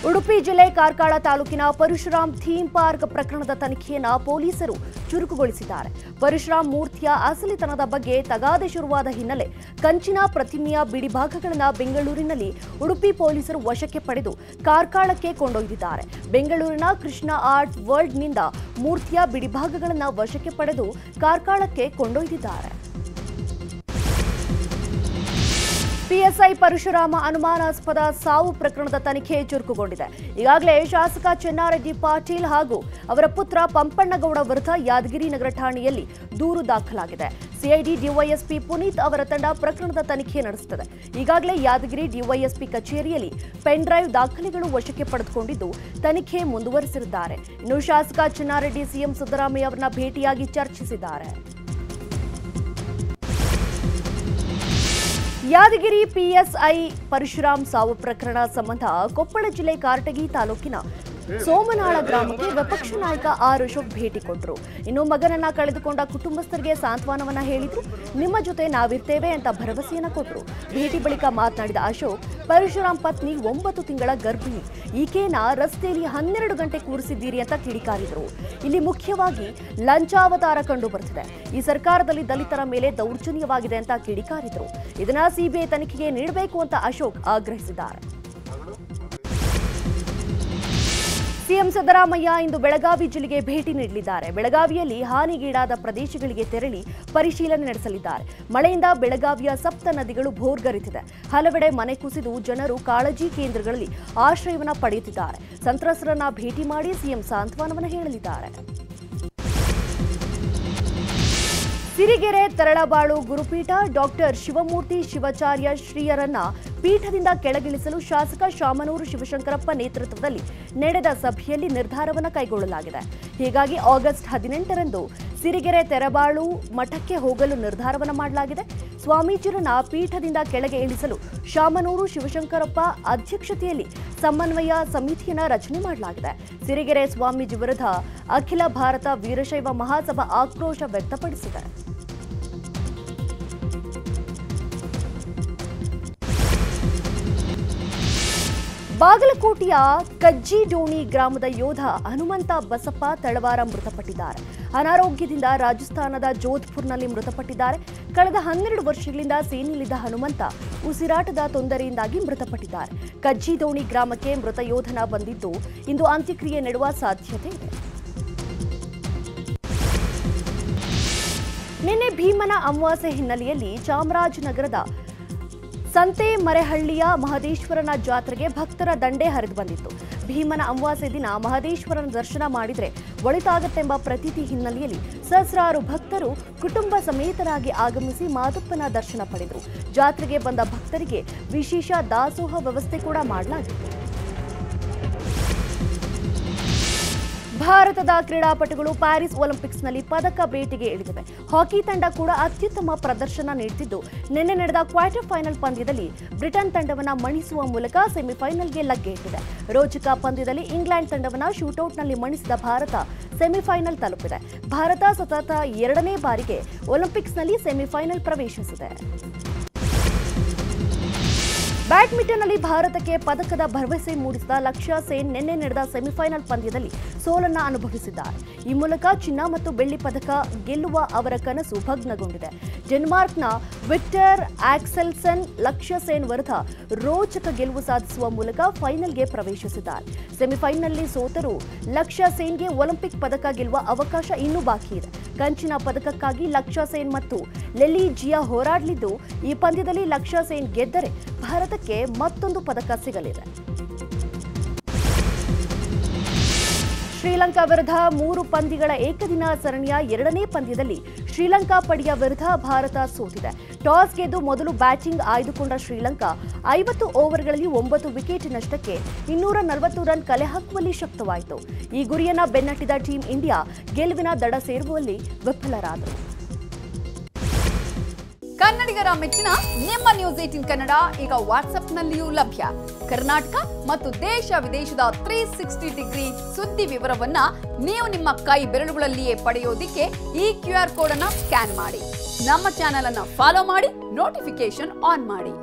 ಉಡುಪಿ ಜಿಲ್ಲೆ ಕಾರ್ಕಳ ತಾಲೂಕಿನ Parashuram theme park ಪ್ರಕರಣದ ತನಿಖೆಯನ್ನು ಪೊಲೀಸರು ಚುರುಕುಗೊಳಿಸಿದ್ದಾರೆ. ಪರಶುರಾಮ್ ಮೂರ್ತಿಯ ಅಸಲಿತನದ ಬಗ್ಗೆ ತಗಾದೆ ಶುರುವಾದ ಹಿನ್ನೆಲೆ ಕಂಚಿನ ಪ್ರತಿಮೆಯ ಬಿಡಿಭಾಗಗಳನ್ನು ಬೆಂಗಳೂರಿನಲ್ಲಿ ಉಡುಪಿ ಪೊಲೀಸರು ವಶಕ್ಕೆ ಪಡೆದು ಕಾರ್ಕಳಕ್ಕೆ ಕೊಂಡೊಯ್ದಿದ್ದಾರೆ. ಬೆಂಗಳೂರಿನ ಕೃಷ್ಣ ಆರ್ಟ್ ವರ್ಲ್ಡ್ನಿಂದ ಮೂರ್ತಿಯ ಬಿಡಿಭಾಗಗಳನ್ನು ವಶಕ್ಕೆ ಪಡೆದು ಕಾರ್ಕಳಕ್ಕೆ ಕೊಂಡೊಯ್ದಿದ್ದಾರೆ. ಪಿಎಸ್ಐ ಪರಶುರಾಮ ಅನುಮಾನಾಸ್ಪದ ಸಾವು ಪ್ರಕರಣದ ತನಿಖೆ ಚುರುಕುಗೊಂಡಿದೆ. ಈಗಾಗಲೇ ಶಾಸಕ ಚೆನ್ನಾರೆಡ್ಡಿ ಪಾಟೀಲ್ ಹಾಗೂ ಅವರ ಪುತ್ರ ಪಂಪಣ್ಣಗೌಡ ವಿರುದ್ಧ ಯಾದಗಿರಿ ನಗರ ಠಾಣೆಯಲ್ಲಿ ದೂರು ದಾಖಲಾಗಿದೆ. ಸಿಐಡಿ ಡಿವೈಎಸ್ಪಿ ಪುನೀತ್ ಅವರ ತಂಡ ಪ್ರಕರಣದ ತನಿಖೆ ನಡೆಸುತ್ತದೆ. ಈಗಾಗಲೇ ಯಾದಗಿರಿ ಡಿವೈಎಸ್ಪಿ ಕಚೇರಿಯಲ್ಲಿ ಪೆನ್ ಡ್ರೈವ್ ದಾಖಲೆಗಳು ವಶಕ್ಕೆ ಪಡೆದುಕೊಂಡಿದ್ದು ತನಿಖೆ ಮುಂದುವರೆಸಿದ್ದಾರೆ. ಇನ್ನು ಶಾಸಕ ಚೆನ್ನಾರೆಡ್ಡಿ ಸಿಎಂ ಸಿದ್ದರಾಮಯ್ಯ ಅವರನ್ನ ಭೇಟಿಯಾಗಿ ಚರ್ಚಿಸಿದ್ದಾರೆ. ಯಾದಗಿರಿ ಪಿಎಸ್ಐ ಪರಶುರಾಮ್ ಸಾವು ಪ್ರಕರಣ ಸಂಬಂಧ ಕೊಪ್ಪಳ ಜಿಲ್ಲೆ ಕಾರಟಗಿ ತಾಲೂಕಿನ ಸೋಮನಾಳ ಗ್ರಾಮಕ್ಕೆ ವಿಪಕ್ಷ ನಾಯಕ ಆರ್ ಅಶೋಕ್ ಭೇಟಿ ಕೊಟ್ಟರು. ಇನ್ನು ಮಗನನ್ನ ಕಳೆದುಕೊಂಡ ಕುಟುಂಬಸ್ಥರಿಗೆ ಸಾಂತ್ವನವನ್ನ ಹೇಳಿದ್ರು. ನಿಮ್ಮ ಜೊತೆ ನಾವಿರ್ತೇವೆ ಅಂತ ಭರವಸೆಯನ್ನ ಕೊಟ್ಟರು. ಭೇಟಿ ಬಳಿಕ ಮಾತನಾಡಿದ ಅಶೋಕ್, ಪರಶುರಾಮ್ ಪತ್ನಿ 9 ತಿಂಗಳ ಗರ್ಭಿಣಿ, ಈಕೆಯನ್ನ ರಸ್ತೆಯಲ್ಲಿ 12 ಗಂಟೆ ಕೂರಿಸಿದ್ದೀರಿ ಅಂತ ಕಿಡಿಕಾರಿದ್ರು. ಇಲ್ಲಿ ಮುಖ್ಯವಾಗಿ ಲಂಚಾವತಾರ ಕಂಡು ಬರ್ತಿದೆ. ಈ ಸರ್ಕಾರದಲ್ಲಿ ದಲಿತರ ಮೇಲೆ ದೌರ್ಜನ್ಯವಾಗಿದೆ ಅಂತ ಕಿಡಿಕಾರಿದ್ರು. ಇದನ್ನ ಸಿಬಿಐ ತನಿಖೆಗೆ ನೀಡಬೇಕು ಅಂತ ಅಶೋಕ್ ಆಗ್ರಹಿಸಿದ್ದಾರೆ. ಸಿಎಂ ಸಿದ್ದರಾಮಯ್ಯ ಇಂದು ಬೆಳಗಾವಿ ಜಿಲ್ಲೆಗೆ ಭೇಟಿ ನೀಡಲಿದ್ದಾರೆ. ಬೆಳಗಾವಿಯಲ್ಲಿ ಹಾನಿಗೀಡಾದ ಪ್ರದೇಶಗಳಿಗೆ ತೆರಳಿ ಪರಿಶೀಲನೆ ನಡೆಸಲಿದ್ದಾರೆ. ಮಳೆಯಿಂದ ಬೆಳಗಾವಿಯ ಸಪ್ತ ನದಿಗಳು ಭೋರ್ಗರೆದಿದೆ. ಹಲವೆಡೆ ಮನೆ ಕುಸಿದು ಜನರು ಕಾಳಜಿ ಕೇಂದ್ರಗಳಲ್ಲಿ ಆಶ್ರಯವನ್ನು ಪಡೆಯುತ್ತಿದ್ದಾರೆ. ಸಂತ್ರಸ್ತರನ್ನ ಭೇಟಿ ಮಾಡಿ ಸಿಎಂ ಸಾಂತ್ವನವನ್ನು ಹೇಳಲಿದ್ದಾರೆ. ಸಿರಿಗೆರೆ ತರಳಬಾಳು ಗುರುಪೀಠ ಡಾಕ್ಟರ್ ಶಿವಮೂರ್ತಿ ಶಿವಾಚಾರ್ಯ ಶ್ರೀಯರನ್ನ ಪೀಠದಿಂದ ಕೆಳಗಿಳಿಸಲು ಶಾಸಕ ಶಾಮನೂರು ಶಿವಶಂಕರಪ್ಪ ನೇತೃತ್ವದಲ್ಲಿ ನಡೆದ ಸಭೆಯಲ್ಲಿ ನಿರ್ಧಾರವನ್ನು ಕೈಗೊಳ್ಳಲಾಗಿದೆ. ಹೀಗಾಗಿ ಆಗಸ್ಟ್ 18ರಂದು ಸಿರಿಗೆರೆ ತೆರಬಾಳು ಮಠಕ್ಕೆ ಹೋಗಲು ನಿರ್ಧಾರವನ್ನು ಮಾಡಲಾಗಿದೆ. ಸ್ವಾಮೀಜಿರನ್ನ ಪೀಠದಿಂದ ಕೆಳಗೆ ಇಳಿಸಲು ಶಾಮನೂರು ಶಿವಶಂಕರಪ್ಪ ಅಧ್ಯಕ್ಷತೆಯಲ್ಲಿ ಸಮನ್ವಯ ಸಮಿತಿಯನ್ನು ರಚನೆ ಮಾಡಲಾಗಿದೆ. ಸಿರಿಗೆರೆ ಸ್ವಾಮೀಜಿ ವಿರುದ್ಧ ಅಖಿಲ ಭಾರತ ವೀರಶೈವ ಮಹಾಸಭಾ ಆಕ್ರೋಶ ವ್ಯಕ್ತಪಡಿಸಿದೆ. ಬಾಗಲಕೋಟೆಯ ಕಜ್ಜಿಡೋಣಿ ಗ್ರಾಮದ ಯೋಧ ಹನುಮಂತ ಬಸಪ್ಪ ತಳವಾರ ಮೃತಪಟ್ಟಿದ್ದಾರೆ. ಅನಾರೋಗ್ಯದಿಂದ ರಾಜಸ್ಥಾನದ ಜೋಧ್ಪುರ್ನಲ್ಲಿ ಮೃತಪಟ್ಟಿದ್ದಾರೆ. ಕಳೆದ 12 ವರ್ಷಗಳಿಂದ ಸೇನೆಯಲ್ಲಿದ್ದ ಹನುಮಂತ ಉಸಿರಾಟದ ತೊಂದರೆಯಿಂದಾಗಿ ಮೃತಪಟ್ಟಿದ್ದಾರೆ. ಕಜ್ಜಿಡೋಣಿ ಗ್ರಾಮಕ್ಕೆ ಮೃತ ಯೋಧನ ಬಂದಿದ್ದು ಇಂದು ಅಂತ್ಯಕ್ರಿಯೆ ನಡೆಯುವ ಸಾಧ್ಯತೆ ಇದೆ. ನಿನ್ನೆ ಭೀಮನ ಅಮಾವಾಸ್ಯೆ ಹಿನ್ನೆಲೆಯಲ್ಲಿ ಚಾಮರಾಜನಗರದ ಸಂತೆ ಮರೆಹಳ್ಳಿಯ ಮಹದೇಶ್ವರನ ಜಾತ್ರೆಗೆ ಭಕ್ತರ ದಂಡೇ ಹರಿದು ಬಂದಿತ್ತು. ಭೀಮನ ಅಮಾವಾಸ್ಯೆ ದಿನ ಮಹದೇಶ್ವರನ ದರ್ಶನ ಮಾಡಿದರೆ ಒಳಿತಾಗತ್ತೆಂಬ ಪ್ರತೀತಿ ಹಿನ್ನೆಲೆಯಲ್ಲಿ ಸಹಸ್ರಾರು ಭಕ್ತರು ಕುಟುಂಬ ಸಮೇತರಾಗಿ ಆಗಮಿಸಿ ಮಾದಪ್ಪನ ದರ್ಶನ ಪಡೆದರು. ಜಾತ್ರೆಗೆ ಬಂದ ಭಕ್ತರಿಗೆ ವಿಶೇಷ ದಾಸೋಹ ವ್ಯವಸ್ಥೆ ಕೂಡ ಮಾಡಲಾಗಿತ್ತು. ಭಾರತದ ಕ್ರೀಡಾಪಟುಗಳು ಪ್ಯಾರಿಸ್ ಒಲಿಂಪಿಕ್ಸ್ನಲ್ಲಿ ಪದಕ ಬೇಟೆಗೆ ಇಳಿದಿವೆ. ಹಾಕಿ ತಂಡ ಕೂಡ ಅತ್ಯುತ್ತಮ ಪ್ರದರ್ಶನ ನೀಡುತ್ತಿದ್ದು ನಿನ್ನೆ ನಡೆದ ಕ್ವಾರ್ಟರ್ ಫೈನಲ್ ಪಂದ್ಯದಲ್ಲಿ ಬ್ರಿಟನ್ ತಂಡವನ್ನು ಮಣಿಸುವ ಮೂಲಕ ಸೆಮಿಫೈನಲ್ಗೆ ಲಗ್ಗೆ ಇಟ್ಟಿದೆ. ರೋಚಕ ಪಂದ್ಯದಲ್ಲಿ ಇಂಗ್ಲೆಂಡ್ ತಂಡವನ್ನು ಶೂಟೌಟ್ನಲ್ಲಿ ಮಣಿಸಿದ ಭಾರತ ಸೆಮಿಫೈನಲ್ ತಲುಪಿದೆ. ಭಾರತ ಸತತ 2ನೇ ಬಾರಿಗೆ ಒಲಿಂಪಿಕ್ಸ್ನಲ್ಲಿ ಸೆಮಿಫೈನಲ್ ಪ್ರವೇಶಿಸಿದೆ. ಬ್ಯಾಡ್ಮಿಂಟನ್ನಲ್ಲಿ ಭಾರತಕ್ಕೆ ಪದಕದ ಭರವಸೆ ಮೂಡಿಸಿದ ಲಕ್ಷ್ಯ ಸೇನ್ ನಿನ್ನೆ ನಡೆದ ಸೆಮಿಫೈನಲ್ ಪಂದ್ಯದಲ್ಲಿ ಸೋಲನ್ನು ಅನುಭವಿಸಿದ್ದಾರೆ. ಈ ಮೂಲಕ ಚಿನ್ನ ಮತ್ತು ಬೆಳ್ಳಿ ಪದಕ ಗೆಲ್ಲುವ ಅವರ ಕನಸು ಭಗ್ನಗೊಂಡಿದೆ. ಡೆನ್ಮಾರ್ಕ್ನ ವಿಕ್ಟರ್ ಆಕ್ಸೆಲ್ಸನ್ ಲಕ್ಷ್ಯ ಸೇನ್ ವಿರುದ್ಧ ರೋಚಕ ಗೆಲುವು ಸಾಧಿಸುವ ಮೂಲಕ ಫೈನಲ್ಗೆ ಪ್ರವೇಶಿಸಿದ್ದಾರೆ. ಸೆಮಿಫೈನಲ್ನಲ್ಲಿ ಸೋತರೂ ಲಕ್ಷ್ಯ ಸೇನ್ಗೆ ಒಲಿಂಪಿಕ್ ಪದಕ ಗೆಲ್ಲುವ ಅವಕಾಶ ಇನ್ನೂ ಬಾಕಿ ಇದೆ. ಕಂಚಿನ ಪದಕಕ್ಕಾಗಿ ಲಕ್ಷ್ಯ ಸೇನ್ ಮತ್ತು ಲೆಲಿ ಜಿಯಾ ಹೋರಾಡಲಿದ್ದು ಈ ಪಂದ್ಯದಲ್ಲಿ ಲಕ್ಷ್ಯ ಸೇನ್ ಗೆದ್ದರೆ ಭಾರತಕ್ಕೆ ಮತ್ತೊಂದು ಪದಕ ಸಿಗಲಿದೆ. ಶ್ರೀಲಂಕಾ ವಿರುದ್ಧ 3 ಪಂದ್ಯಗಳ ಏಕದಿನ ಸರಣಿಯ 2ನೇ ಪಂದ್ಯದಲ್ಲಿ ಶ್ರೀಲಂಕಾ ಪಡೆಯ ವಿರುದ್ಧ ಭಾರತ ಸೋತಿದೆ. ಟಾಸ್ ಗೆದ್ದು ಮೊದಲು ಬ್ಯಾಟಿಂಗ್ ಆಯ್ದುಕೊಂಡ ಶ್ರೀಲಂಕಾ 50 ಓವರ್ಗಳಲ್ಲಿ 9 ವಿಕೆಟ್ ನಷ್ಟಕ್ಕೆ 240 ರನ್ ಕಲೆ ಹಾಕುವಲ್ಲಿ ಶಕ್ತವಾಯಿತು. ಈ ಗುರಿಯನ್ನ ಬೆನ್ನಟ್ಟಿದ ಟೀಂ ಇಂಡಿಯಾ ಗೆಲುವಿನ ದಡ ಸೇರುವಲ್ಲಿ ವಿಫಲರಾದರು. ಕನ್ನಡಿಗರ ಮೆಚ್ಚಿನ ನಿಮ್ಮ ನ್ಯೂಸ್ 18 ಕನ್ನಡ ಈಗ ವಾಟ್ಸ್ಆಪ್ನಲ್ಲಿಯೂ ಲಭ್ಯ. ಕರ್ನಾಟಕ ಮತ್ತು ದೇಶ ವಿದೇಶದ 360 ಡಿಗ್ರಿ ಸುದ್ದಿ ವಿವರವನ್ನ ನೀವು ನಿಮ್ಮ ಕೈ ಬೆರಳುಗಳಲ್ಲಿಯೇ ಪಡೆಯೋದಿಕ್ಕೆ ಈ QR ಕೋಡ್ ಅನ್ನು ಸ್ಕ್ಯಾನ್ ಮಾಡಿ. ನಮ್ಮ ಚಾನೆಲ್ ಅನ್ನು ಫಾಲೋ ಮಾಡಿ, ನೋಟಿಫಿಕೇಶನ್ ಆನ್ ಮಾಡಿ.